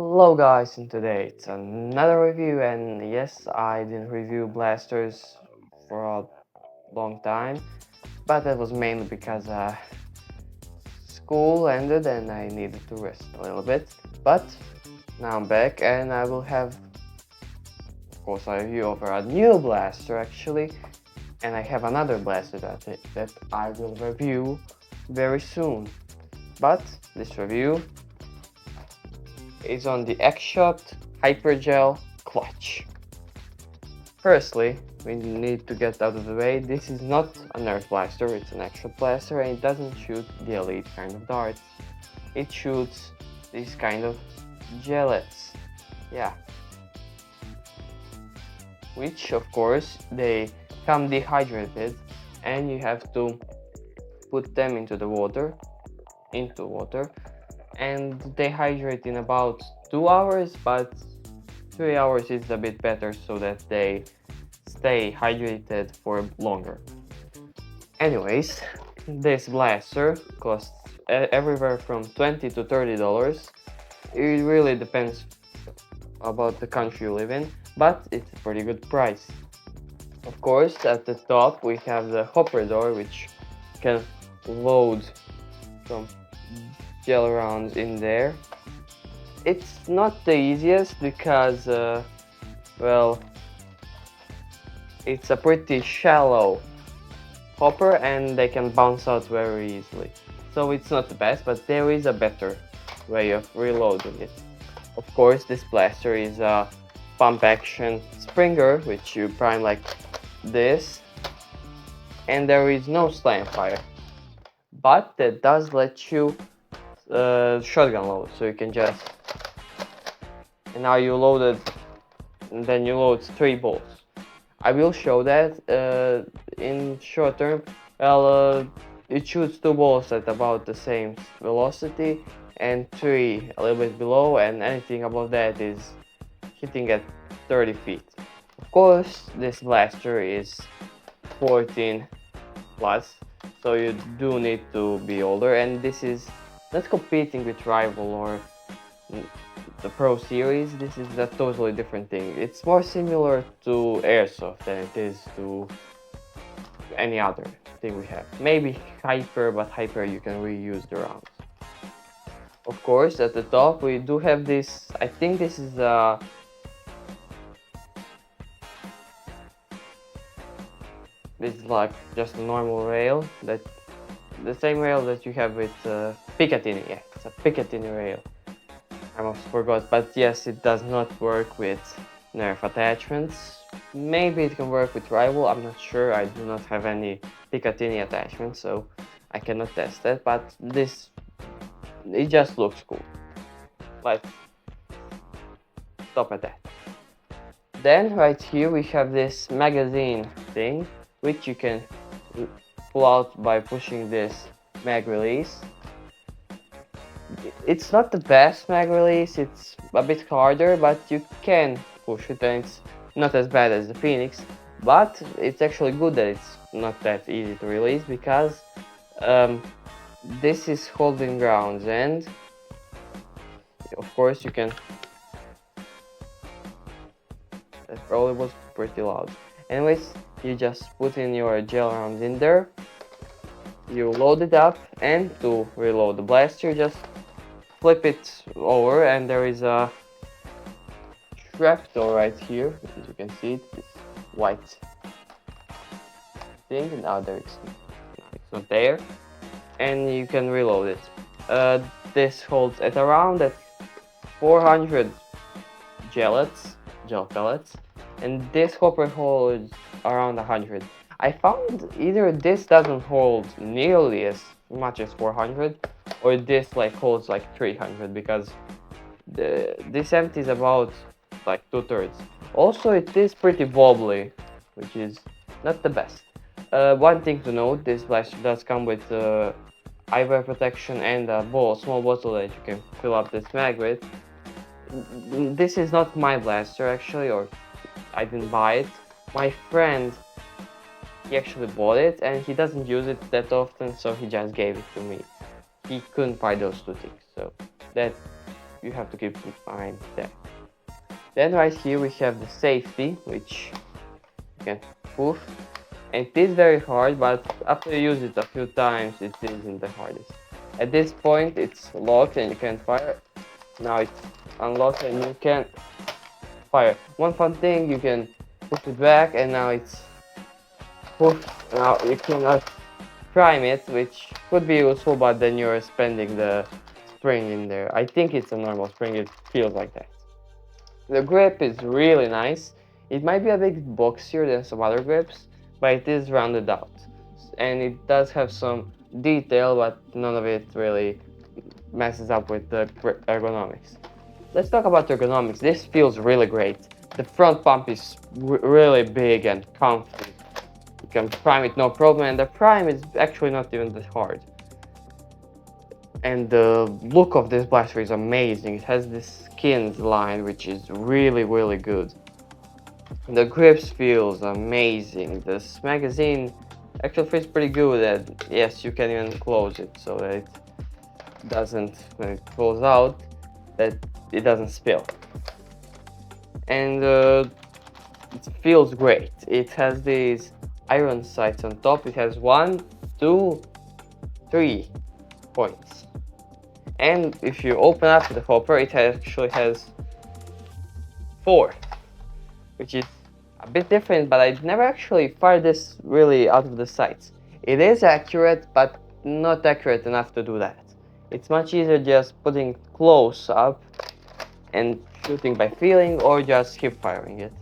Hello guys, and today it's another review, and yes, I didn't review blasters for a long time, but that was mainly because school ended and I needed to rest a little bit. But now I'm back and I will have, of course, a review over a new blaster actually, and I have another blaster that I will review very soon. But this review is on the Xshot Hypergel clutch. Firstly, we need to get out of the way, this is not a Nerf blaster, it's an actual blaster and it doesn't shoot the elite kind of darts. It shoots these kind of gellets, yeah. Which of course they come dehydrated and you have to put them into water and they hydrate in about 2 hours, but 3 hours is a bit better so that they stay hydrated for longer. Anyways, this blaster costs everywhere from $20 to $30. It really depends about the country you live in, but it's a pretty good price. Of course, at the top we have the hopper door, which can load some gel rounds in there. It's not the easiest because, well, it's a pretty shallow hopper and they can bounce out very easily. So it's not the best, but there is a better way of reloading it. Of course, this blaster is a pump action springer, which you prime like this, and there is no slam fire, but that does let you shotgun load, so you can just, and now you loaded, and then you load 3 bolts. I will show that in short term. Well, it shoots 2 balls at about the same velocity and 3 a little bit below, and anything above that is hitting at 30 feet. Of course, this blaster is 14 plus, so you do need to be older, and this is not competing with Rival or the Pro Series. This is a totally different thing. It's more similar to Airsoft than it is to any other thing we have. Maybe Hyper, but Hyper you can reuse the rounds. Of course, at the top we do have this, I think this is this is like just a normal rail, that the same rail that you have with Picatinny. Yeah, it's a Picatinny rail. I almost forgot, but yes, it does not work with Nerf attachments. Maybe it can work with Rival, I'm not sure. I do not have any Picatinny attachments, so I cannot test that, but this, it just looks cool. Let's stop at that. Then right here we have this magazine thing, which you can pull out by pushing this mag release. It's not the best mag release, it's a bit harder, but you can push it and it's not as bad as the Phoenix, but it's actually good that it's not that easy to release because this is holding grounds, and of course you can, that probably was pretty loud. Anyways, you just put in your gel rounds in there, you load it up, and to reload the blaster just flip it over and there is a trapdoor right here, as you can see it, this white thing, and now it's not there, and you can reload it. This holds at around at 400 gel pellets, and this hopper holds around 100. I found either this doesn't hold nearly as much as 400, or this like holds like 300, because this empties about like 2/3. Also, it is pretty wobbly, which is not the best. One thing to note, this blaster does come with eyewear protection and a small bottle that you can fill up this mag with. This is not my blaster actually, or I didn't buy it. My friend, he actually bought it and he doesn't use it that often, so he just gave it to me. He couldn't buy those 2 things, so that you have to keep in mind that. Then right here we have the safety, which you can poof. And it is very hard, but after you use it a few times, it isn't the hardest. At this point, it's locked and you can fire. Now it's unlocked and you can fire. One fun thing, you can push it back and now it's poof. Now you cannot prime it, which could be useful, but then you're spending the spring in there. I think it's a normal spring, it feels like that. The grip is really nice. It might be a bit boxier than some other grips, but it is rounded out. And it does have some detail, but none of it really messes up with the ergonomics. Let's talk about ergonomics. This feels really great. The front pump is really big and comfy. You can prime it no problem, and the prime is actually not even that hard. And the look of this blaster is amazing. It has this skins line, which is really good. The grips feels amazing. This magazine actually feels pretty good, and yes, you can even close it so that it doesn't, when it pulls out, that it doesn't spill. And it feels great. It has these iron sights on top. It has 1, 2, 3 points. And if you open up the hopper, it actually has 4, which is a bit different, but I never actually fired this really out of the sights. It is accurate, but not accurate enough to do that. It's much easier just putting close up and shooting by feeling, or just hip firing it.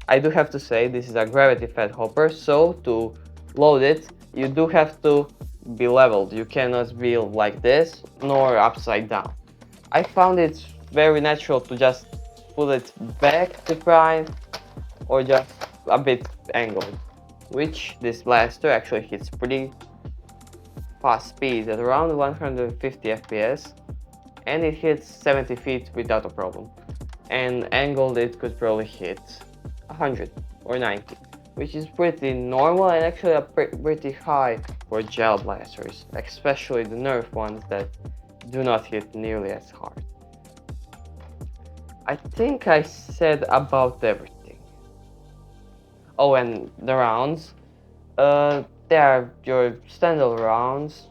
I do have to say this is a gravity fed hopper, so to load it, you do have to be leveled. You cannot be like this, nor upside down. I found it very natural to just put it back to prime, or just a bit angled, which this blaster actually hits pretty fast speeds at around 150 FPS, and it hits 70 feet without a problem. And angled it could probably hit 100 or 90, which is pretty normal and actually a pretty high for gel blasters, especially the Nerf ones that do not hit nearly as hard. I think I said about everything. Oh, and the rounds. They are your standard rounds,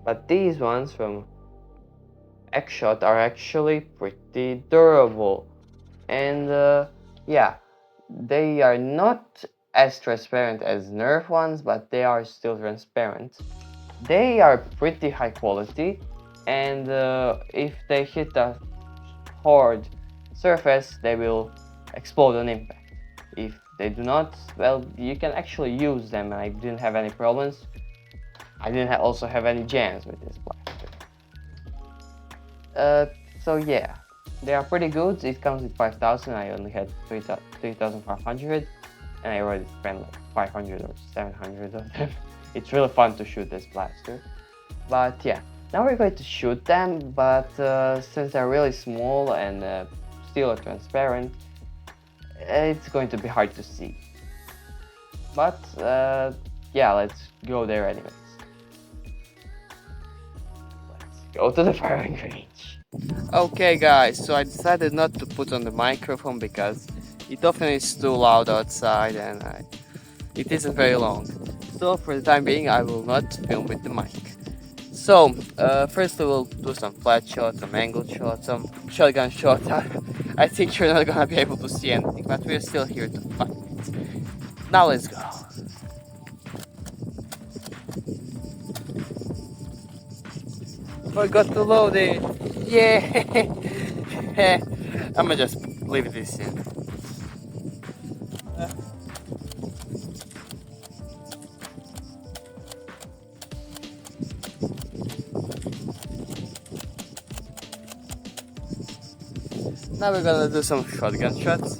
but these ones from Xshot are actually pretty durable. And yeah, they are not as transparent as Nerf ones, but they are still transparent. They are pretty high quality, and if they hit a hard surface, they will explode on impact. If they do not, well, you can actually use them, and I didn't have any problems. I didn't also have any jams with this blaster. So yeah, they are pretty good. It comes with 5,000. I only had 3,500, and I already spent like 500 or 700 of them. It's really fun to shoot this blaster. But yeah, now we're going to shoot them, but since they're really small and still transparent, it's going to be hard to see. But yeah, let's go there anyways. Let's go to the firing range. Okay guys, so I decided not to put on the microphone because it often is too loud outside and it isn't very long. So for the time being I will not film with the mic. So first we will do some flat shots, some angle shots, some shotgun shots. I think you're not gonna be able to see anything, but we're still here to fight. Now let's go. Forgot to load it. Yeah. I'ma just leave this in. Now we're gonna do some shotgun shots.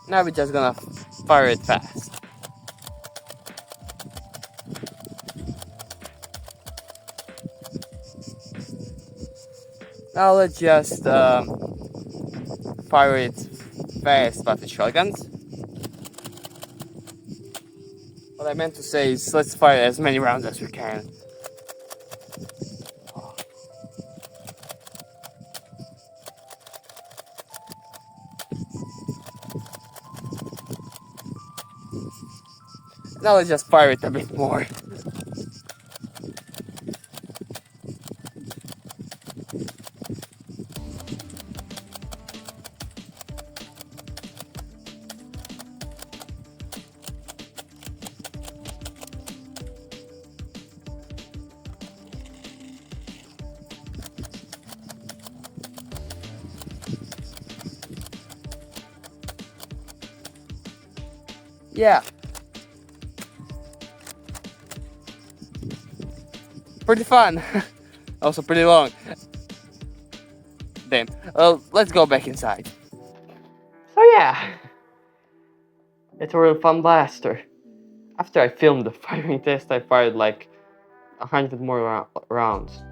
Now we're just gonna fire it fast. Now let's just fire it fast but with shotguns. What I meant to say is let's fire as many rounds as we can. Now let's just fire it a bit more. Yeah. Pretty fun. Also pretty long. Damn. Let's go back inside. So yeah. It's a really fun blaster. After I filmed the firing test, I fired like 100 more rounds.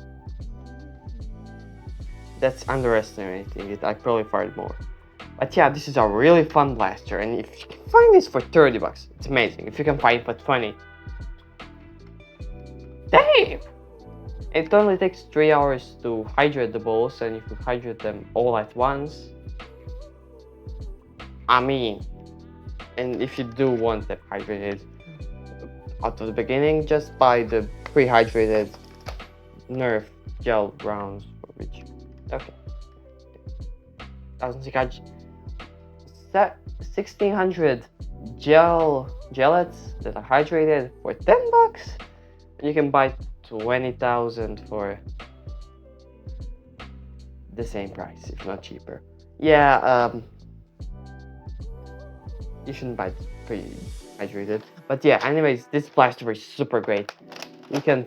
That's underestimating it. I probably fired more. But yeah, this is a really fun blaster, and if you can find this for 30 bucks, it's amazing. If you can find it for 20, damn! It only takes 3 hours to hydrate the balls, and if you hydrate them all at once, I mean, and if you do want them hydrated out of the beginning, just buy the pre-hydrated Nerf gel rounds, which, okay. 1600 gellets that are hydrated for 10 bucks. You can buy 20,000 for the same price, if not cheaper. Yeah, you shouldn't buy pre-hydrated. But yeah, anyways, this blaster is super great. You can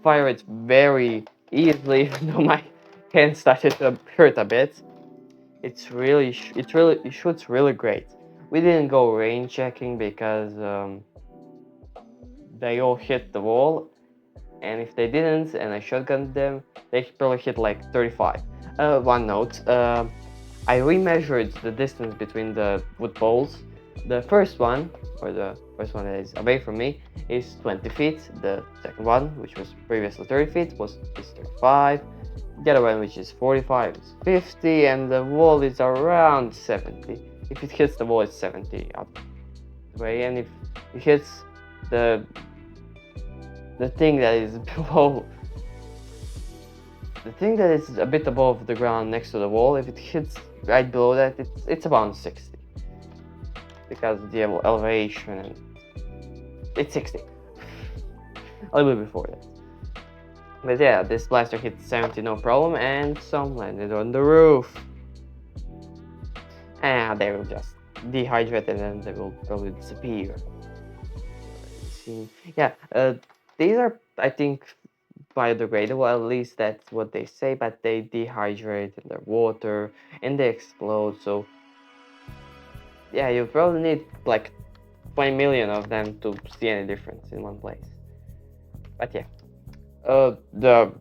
fire it very easily, even though my hand started to hurt a bit. It shoots really great. We didn't go range checking because they all hit the wall, and if they didn't and I shotgunned them, they probably hit like 35. One note, I remeasured the distance between the wood poles. The first one, or the first one that is away from me, is 20 feet. The second one, which was previously 30 feet, is 35. The other one, which is 45, is 50, and the wall is around 70. If it hits the wall, it's 70 up the way, and if it hits the thing that is below, the thing that is a bit above the ground next to the wall, if it hits right below that, it's around 60, because of the elevation, and it's 60. A little bit before that. But yeah, this blaster hit 70 no problem, and some landed on the roof. And they will just dehydrate and then they will probably disappear. Yeah, these are, I think, biodegradable, at least that's what they say, but they dehydrate in their water and they explode, so yeah, you probably need like 20 million of them to see any difference in one place. But yeah. The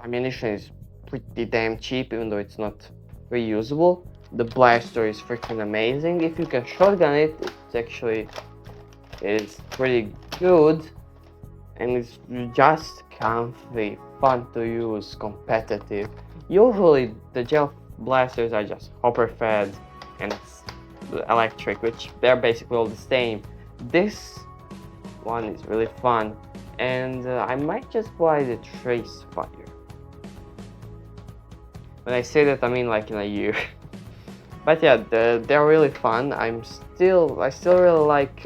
ammunition is pretty damn cheap, even though it's not reusable. The blaster is freaking amazing. If you can shotgun it, it's pretty good, and it's just comfy, fun to use, competitive. Usually the gel blasters are just hopper fed and it's electric, which they're basically all the same. This one is really fun. And I might just buy the Trace Fire. When I say that, I mean like in a year. But yeah, they're really fun. I still really like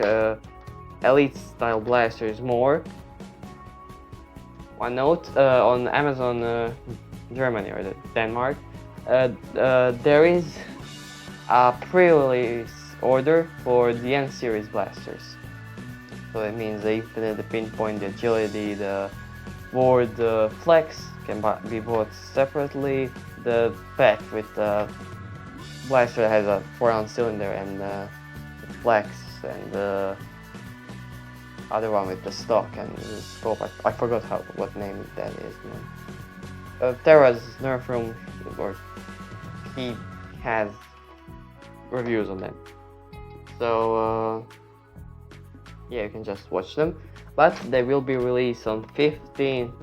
Elite style blasters more. One note, on Amazon Germany or Denmark, there is a pre-release order for the N series blasters. So it means the infinite, the pinpoint, the agility, the board, the flex can be bought separately. The pack with the blaster has a 4-ounce cylinder, and the flex, and the other one with the stock and the scope. I forgot what name that is. Terra's Nerf room, or he has reviews on them. So yeah, you can just watch them. But they will be released on 15th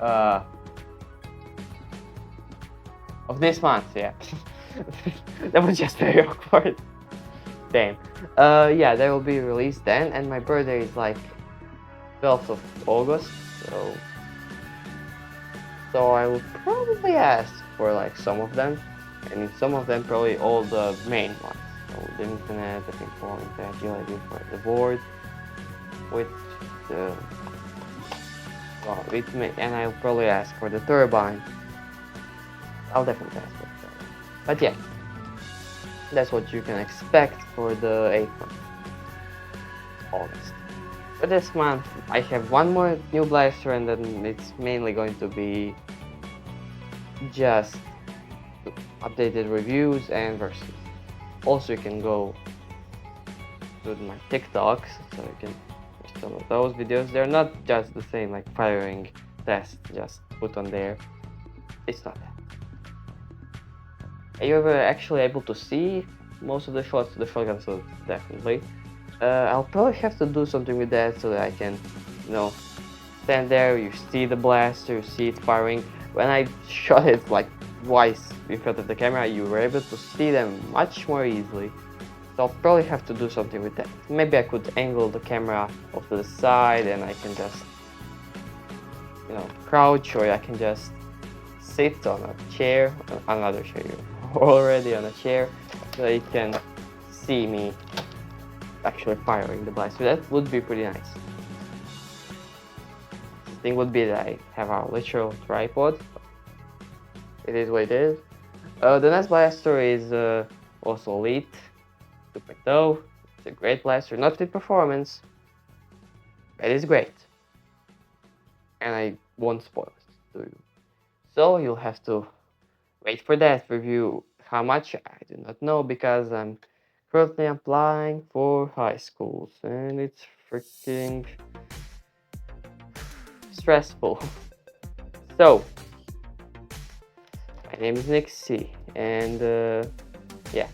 uh, of this month. Yeah, that was just very awkward. Damn. Yeah, they will be released then, and my birthday is like 12th of August, so I will probably ask for like some of them, and in some of them probably all the main ones. So the internet, the pinpoint, the agility for the board, with the with me, and I'll probably ask for the turbine. I'll definitely ask for the turbine. But yeah, that's what you can expect for the 8th of August. For this month, I have one more new blaster, and then it's mainly going to be just updated reviews and versus. Also, you can go to my TikToks, so you can watch some of those videos. They're not just the same like firing test, just put on there. It's not that. Are you ever actually able to see most of the shots? The shotgun, so definitely. I'll probably have to do something with that so that I can, stand there, you see the blaster, you see it firing. When I shot it like twice in front of the camera, you were able to see them much more easily. So I'll probably have to do something with that. Maybe I could angle the camera off to the side and I can just, crouch, or I can just sit on a chair, another chair, you're already on a chair, so you can see me actually firing the blaster. That would be pretty nice. The thing would be that I have a literal tripod. It is what it is. The next blaster is also Elite 2.0. It's a great blaster, not with performance. It is great. And I won't spoil it to you. So you'll have to wait for that review. How much? I do not know, because I'm currently applying for high schools and it's freaking stressful. So, my name is Nixie, and yeah,